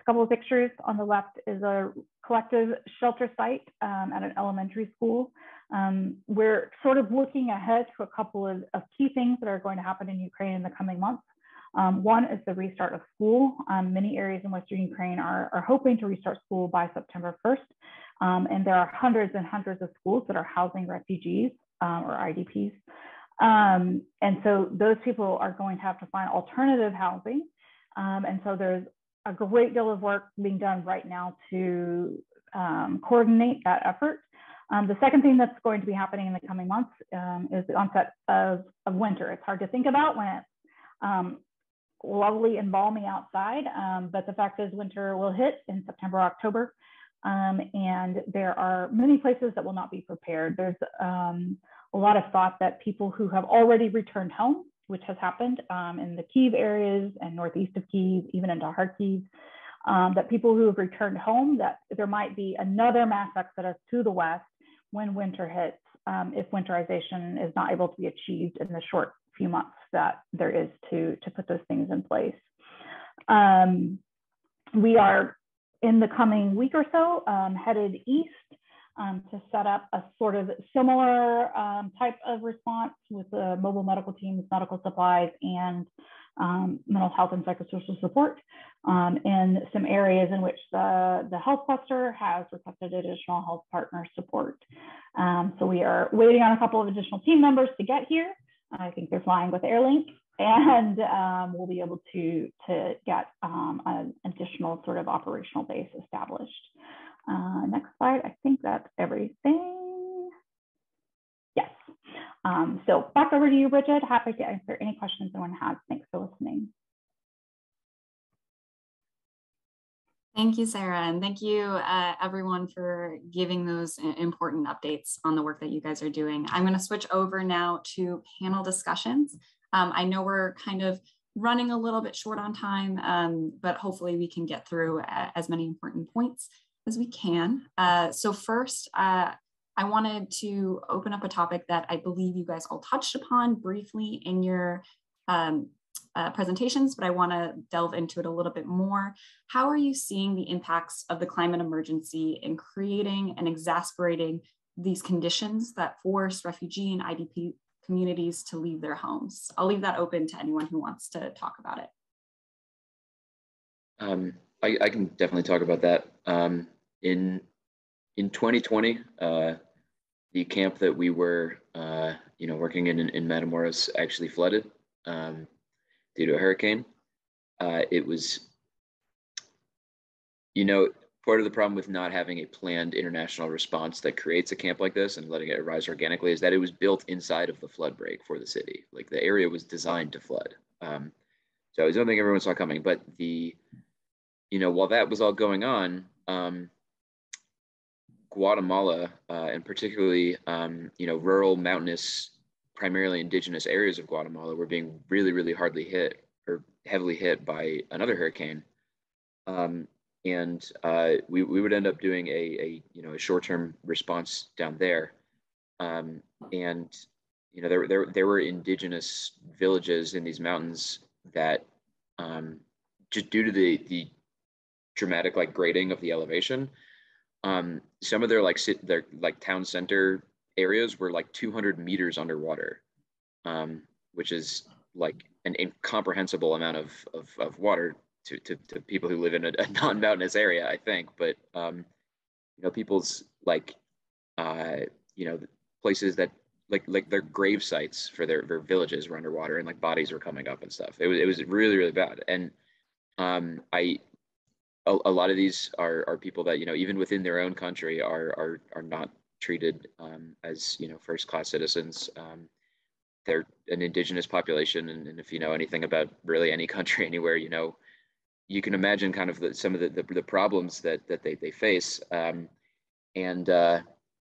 A couple of pictures. On the left is a collective shelter site at an elementary school. We're sort of looking ahead to a couple of key things that are going to happen in Ukraine in the coming months. One is the restart of school. Many areas in Western Ukraine are hoping to restart school by September 1st. And there are hundreds and hundreds of schools that are housing refugees or IDPs. And so those people are going to have to find alternative housing. And so there's a great deal of work being done right now to coordinate that effort. The second thing that's going to be happening in the coming months is the onset of winter. It's hard to think about when it's lovely and balmy outside, but the fact is winter will hit in September, October, and there are many places that will not be prepared. There's a lot of thought that people who have already returned home, which has happened in the Kyiv areas and northeast of Kyiv, even into Kharkiv, that people who have returned home, that there might be another mass exodus to the west when winter hits, if winterization is not able to be achieved in the short few months that there is to put those things in place. We are, in the coming week or so, headed east to set up a sort of similar type of response with the mobile medical teams, medical supplies, and mental health and psychosocial support in some areas in which the health cluster has requested additional health partner support. So we are waiting on a couple of additional team members to get here. I think they're flying with Airlink, and we'll be able to get an additional sort of operational base established. Next slide. I think that's everything. Yes. So back over to you, Bridget. Happy to answer any questions anyone has. Thanks for listening. Thank you, Sarah, and thank you everyone for giving those important updates on the work that you guys are doing. I'm going to switch over now to panel discussions. I know we're kind of running a little bit short on time, but hopefully we can get through as many important points as we can. So first, I wanted to open up a topic that I believe you guys all touched upon briefly in your presentations, but I want to delve into it a little bit more. How are you seeing the impacts of the climate emergency in creating and exacerbating these conditions that force refugee and IDP communities to leave their homes? I'll leave that open to anyone who wants to talk about it. I can definitely talk about that. In 2020, the camp that we were, working in Matamoros actually flooded due to a hurricane. It was, part of the problem with not having a planned international response that creates a camp like this and letting it rise organically is that it was built inside of the flood break for the city. Like the area was designed to flood. So it's something everyone saw coming, but while that was all going on, Guatemala, and particularly, rural, mountainous, primarily indigenous areas of Guatemala were being really, really hardly hit or heavily hit by another hurricane. We would end up doing a short-term response down there. There were indigenous villages in these mountains that just due to the dramatic grading of the elevation, some of their town center areas were 200 meters underwater, which is an incomprehensible amount of water to people who live in a non-mountainous area, I think. But people's places that their grave sites for their villages were underwater, and bodies were coming up and stuff. It was really, really bad. And a lot of these are people that even within their own country are not treated as first-class citizens. They're an indigenous population, and if you know anything about really any country anywhere, you can imagine kind of some of the problems that they face, to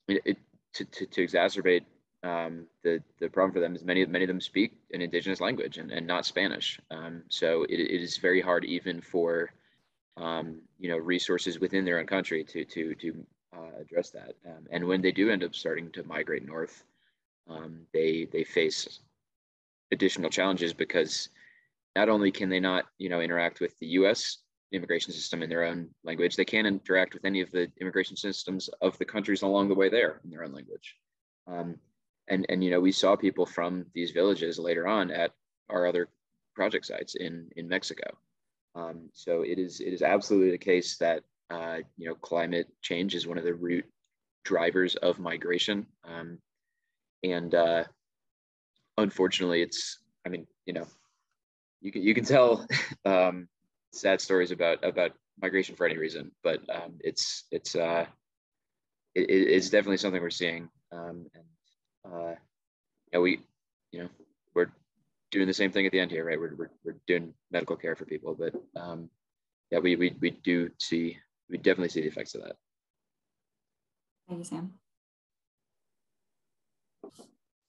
exacerbate the problem for them is many of them speak an indigenous language and not Spanish. So it is very hard even for resources within their own country to address that. And when they do end up starting to migrate north, they face additional challenges because not only can they not interact with the U.S. immigration system in their own language, they can't interact with any of the immigration systems of the countries along the way there in their own language. We saw people from these villages later on at our other project sites in Mexico. So it is absolutely the case that climate change is one of the root drivers of migration, unfortunately, you can tell sad stories about migration for any reason, but it's definitely something we're seeing, we're doing the same thing at the end here, right? We're doing medical care for people, but we definitely see the effects of that. Thank you, Sam.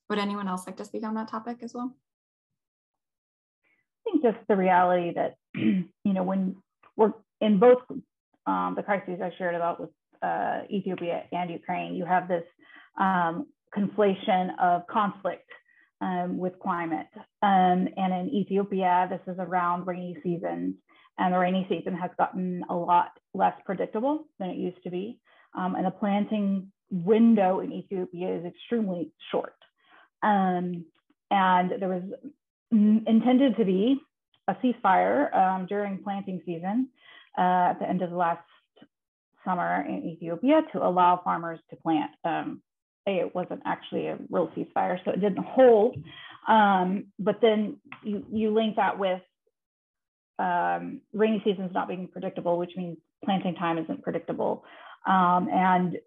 Would anyone else like to speak on that topic as well? I think just the reality that, when we're in both the crises I shared about with Ethiopia and Ukraine, you have this conflation of conflict with climate. And in Ethiopia, this is around rainy seasons, and the rainy season has gotten a lot less predictable than it used to be. And the planting window in Ethiopia is extremely short. And there was intended to be a ceasefire during planting season at the end of the last summer in Ethiopia to allow farmers to plant. It wasn't actually a real ceasefire, so it didn't hold. But then you link that with rainy seasons not being predictable, which means planting time isn't predictable. And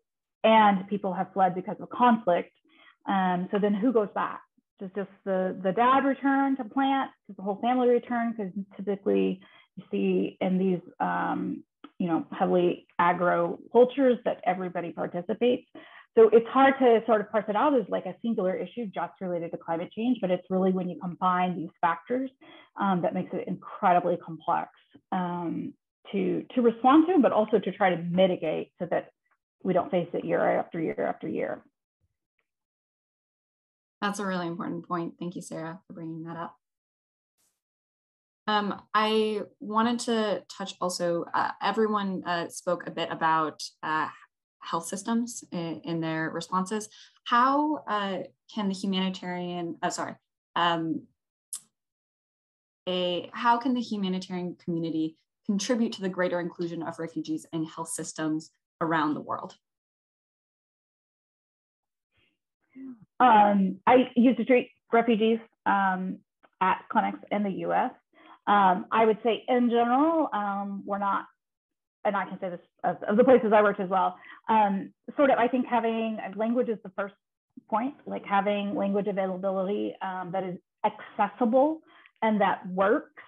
people have fled because of conflict. So then who goes back? Does just the dad return to plant? Does the whole family return? Because typically you see in these heavily agro cultures that everybody participates. So it's hard to sort of parse it out as a singular issue just related to climate change, but it's really when you combine these factors that makes it incredibly complex to respond to, but also to try to mitigate so that we don't face it year after year after year. That's a really important point. Thank you, Sarah, for bringing that up. I wanted to touch also, everyone spoke a bit about health systems in their responses. How can the humanitarian, how can the humanitarian community contribute to the greater inclusion of refugees in health systems around the world? I used to treat refugees at clinics in the US. I would say in general, we're not and I can say this of the places I worked as well, sort of, I think having language is the first point, like having language availability that is accessible and that works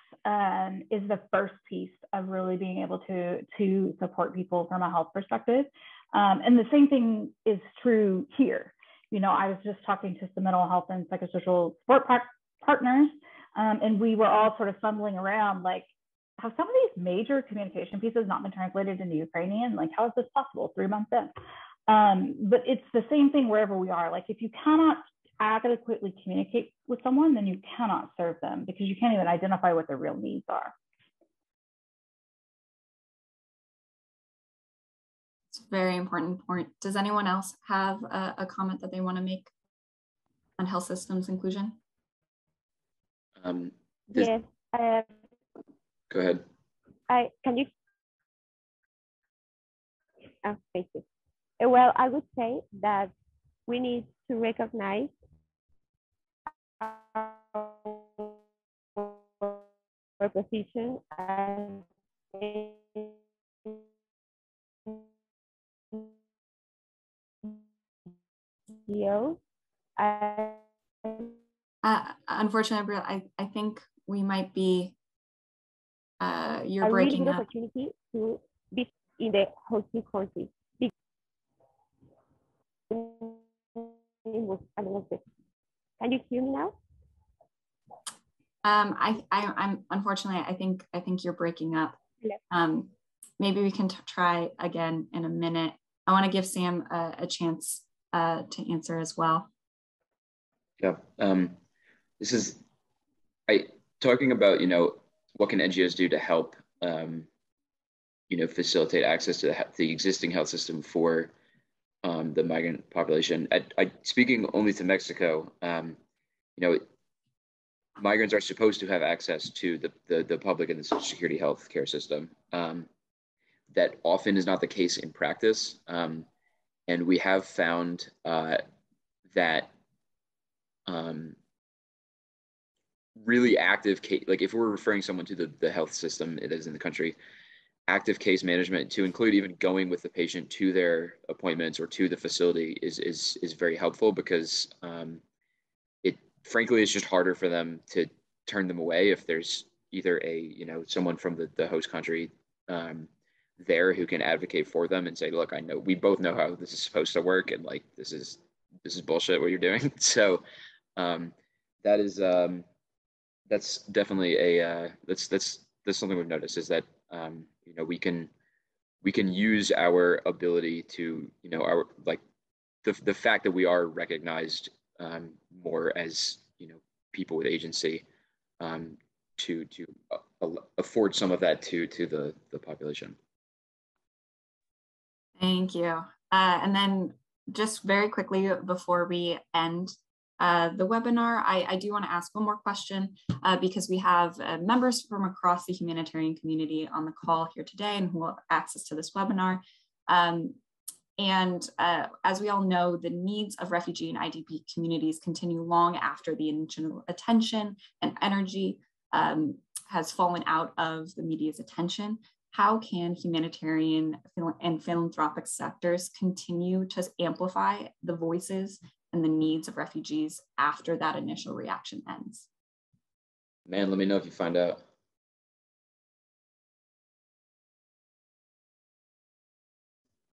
is the first piece of really being able to support people from a health perspective. And the same thing is true here. You know, I was just talking to some mental health and psychosocial support partners, and we were all sort of fumbling around, like, have some of these major communication pieces not been translated into Ukrainian? Like, how is this possible 3 months in? But it's the same thing wherever we are. Like, if you cannot adequately communicate with someone, then you cannot serve them because you can't even identify what their real needs are. It's a very important point. Does anyone else have a comment that they want to make on health systems inclusion? Yes. Go ahead. Can you? Oh, thank you. Well, I would say that we need to recognize our position as NGO. Unfortunately, I think we might be, you're a breaking really good up. opportunity to be in the hosting courses. Can you hear me now? I'm unfortunately, I think you're breaking up. Maybe we can try again in a minute. I want to give Sam a chance to answer as well. Yeah, this is talking about, you know, what can NGOs do to help, you know, facilitate access to the existing health system for the migrant population. Speaking only to Mexico, you know, migrants are supposed to have access to the public and the Social Security health care system. That often is not the case in practice. And we have found that really active case, like if we're referring someone to the health system it is in the country, active case management, to include even going with the patient to their appointments or to the facility is very helpful, because it frankly is just harder for them to turn them away if there's either someone from the host country there who can advocate for them and say, look, I know, we both know how this is supposed to work, and like this is bullshit what you're doing. So that is that's definitely that's something we've noticed, is that we can use our ability to, our, like, the fact that we are recognized more as, people with agency, to afford some of that to the population. Thank you. And then just very quickly before we end the webinar, I do want to ask one more question because we have members from across the humanitarian community on the call here today and who will have access to this webinar. As we all know, the needs of refugee and IDP communities continue long after the initial attention and energy has fallen out of the media's attention. How can humanitarian and philanthropic sectors continue to amplify the voices and the needs of refugees after that initial reaction ends? Man, let me know if you find out.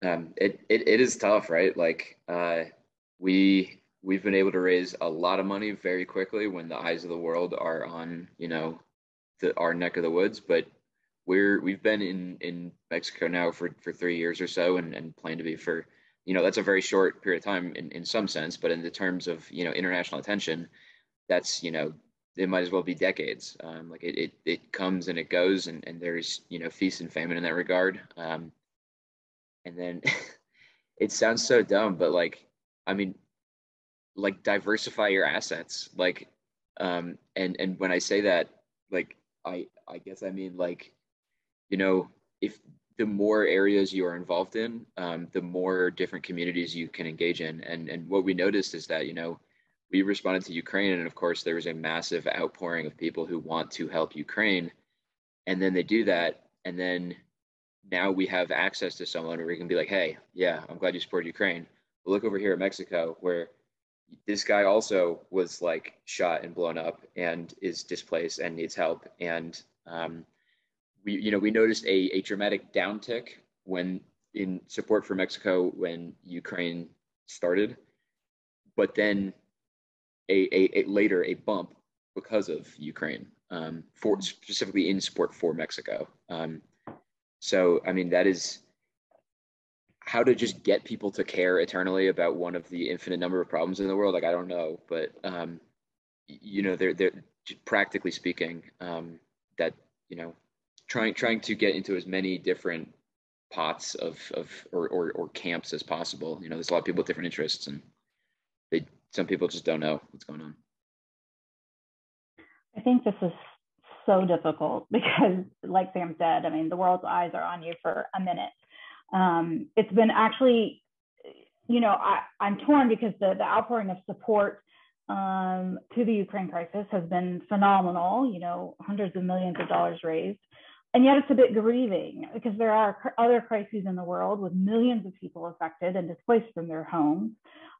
It is tough, right? Like we've been able to raise a lot of money very quickly when the eyes of the world are on, our neck of the woods. But we've been in Mexico now for 3 years or so, and plan to be for, that's a very short period of time in some sense, but in the terms of, international attention, that's, it might as well be decades. Like it comes and it goes, and there's, feast and famine in that regard. And then it sounds so dumb, but like, I mean, like, diversify your assets. Like, and when I say that, like, I guess I mean, like, if the more areas you are involved in, the more different communities you can engage in. And what we noticed is that, we responded to Ukraine, and of course there was a massive outpouring of people who want to help Ukraine. And then they do that, and then now we have access to someone where we can be like, hey, yeah, I'm glad you support Ukraine. But look over here at Mexico, where this guy also was like shot and blown up and is displaced and needs help. And we noticed a dramatic downtick when in support for Mexico when Ukraine started, but then later a bump because of Ukraine, for specifically in support for Mexico. So I mean, that is how to just get people to care eternally about one of the infinite number of problems in the world. Like, I don't know, but they're practically speaking, that trying to get into as many different pots or camps as possible. There's a lot of people with different interests, and some people just don't know what's going on. I think this is so difficult because, like Sam said, I mean, the world's eyes are on you for a minute. It's been actually, I'm torn because the outpouring of support to the Ukraine crisis has been phenomenal, hundreds of millions of dollars raised. And yet it's a bit grieving because there are other crises in the world with millions of people affected and displaced from their homes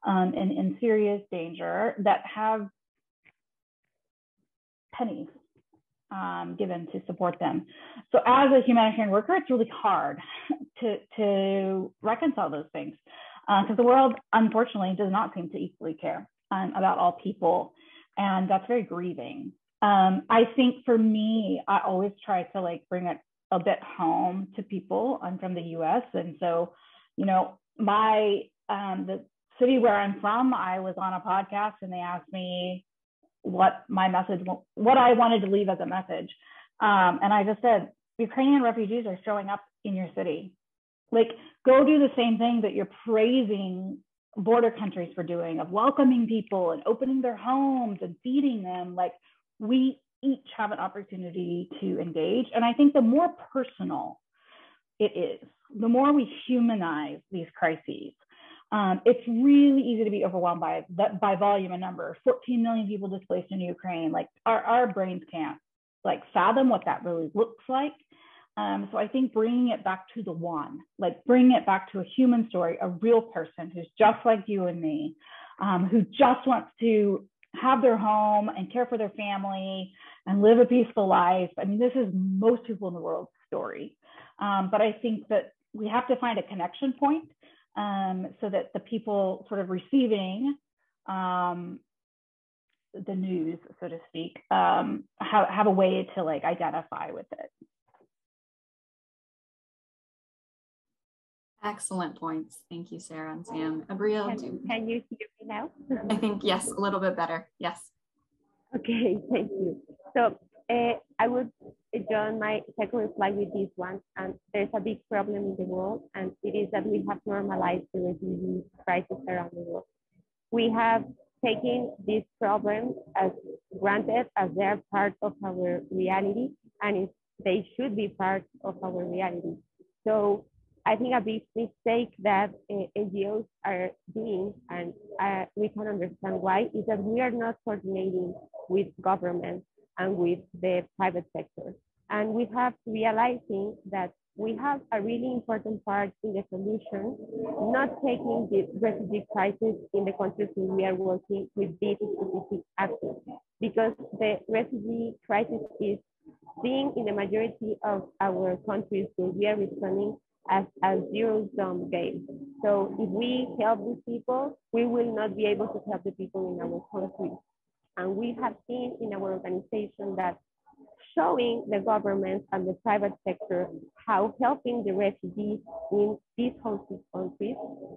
and in serious danger that have pennies given to support them. So as a humanitarian worker, it's really hard to reconcile those things because the world, unfortunately, does not seem to equally care about all people. And that's very grieving. I think for me, I always try to bring it a bit home to people. I'm from the US. And so, the city where I'm from, I was on a podcast and they asked me what I wanted to leave as a message. And I just said, Ukrainian refugees are showing up in your city. Go do the same thing that you're praising border countries for doing, of welcoming people and opening their homes and feeding them. We each have an opportunity to engage. And I think the more personal it is, the more we humanize these crises, it's really easy to be overwhelmed by volume and number. 14 million people displaced in Ukraine. Our brains can't fathom what that really looks like. So I think bringing it back to the one, bringing it back to a human story, a real person who's just like you and me, who just wants to have their home and care for their family and live a peaceful life. I mean, this is most people in the world's story. But I think that we have to find a connection point so that the people sort of receiving the news, so to speak, have a way to identify with it. Excellent points. Thank you, Sarah and Sam. Abriel, can you hear me now? I think, yes, a little bit better. Yes. Okay, thank you. So I would join my second slide with this one. And there's a big problem in the world, and it is that we have normalized the refugee crisis around the world. We have taken these problems as granted, as they are part of our reality, and they should be part of our reality. So I think a big mistake that NGOs are doing, and we can understand why, is that we are not coordinating with government and with the private sector. And we have realizing that we have a really important part in the solution, not taking the refugee crisis in the countries where we are working with these specific actions, because the refugee crisis is seen in the majority of our countries where we are responding as a zero-sum game. So if we help these people, we will not be able to help the people in our country. And we have seen in our organization that showing the government and the private sector how helping the refugees in these hosted countries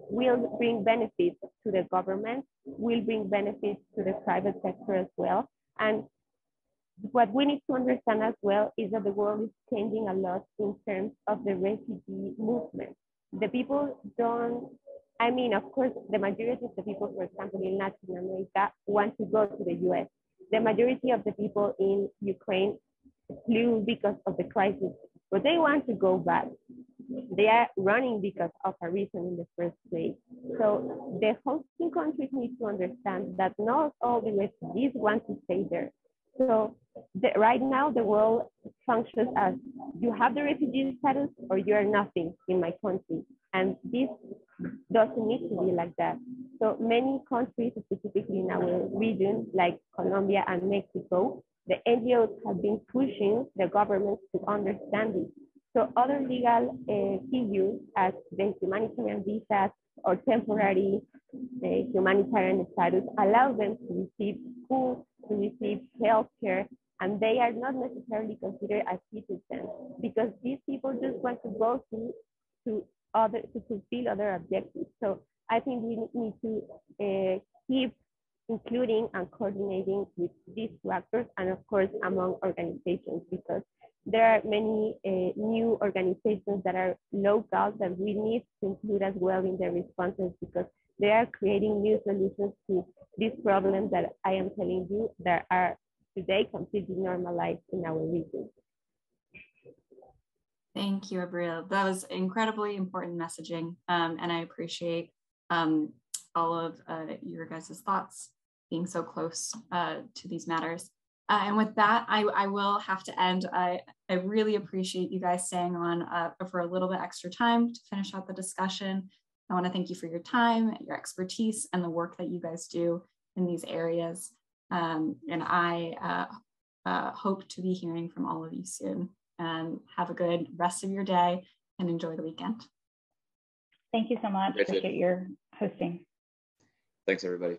will bring benefits to the government, will bring benefits to the private sector as well. And what we need to understand as well is that the world is changing a lot in terms of the refugee movement. The people of course, the majority of the people, for example, in Latin America want to go to the US. The majority of the people in Ukraine flew because of the crisis, but they want to go back. They are running because of a reason in the first place. So the hosting countries need to understand that not all the refugees want to stay there. So right now, the world functions as you have the refugee status or you are nothing in my country. And this doesn't need to be like that. So many countries, specifically in our region, like Colombia and Mexico, the NGOs have been pushing the governments to understand this. So other legal figures as the humanitarian visas or temporary humanitarian status allow them to receive schools, to receive healthcare, and they are not necessarily considered as citizens because these people just want to go to fulfill other objectives. So I think we need to keep including and coordinating with these two actors and of course among organizations, because there are many new organizations that are local that we need to include as well in their responses, because they are creating new solutions to these problems that I am telling you that are today completely normalized in our region. Thank you, Abril. That was incredibly important messaging, and I appreciate all of your guys' thoughts being so close to these matters. And with that, I will have to end. I really appreciate you guys staying on for a little bit extra time to finish out the discussion. I want to thank you for your time, your expertise, and the work that you guys do in these areas. And I hope to be hearing from all of you soon. And have a good rest of your day and enjoy the weekend. Thank you so much. Appreciate your hosting. Thanks, everybody.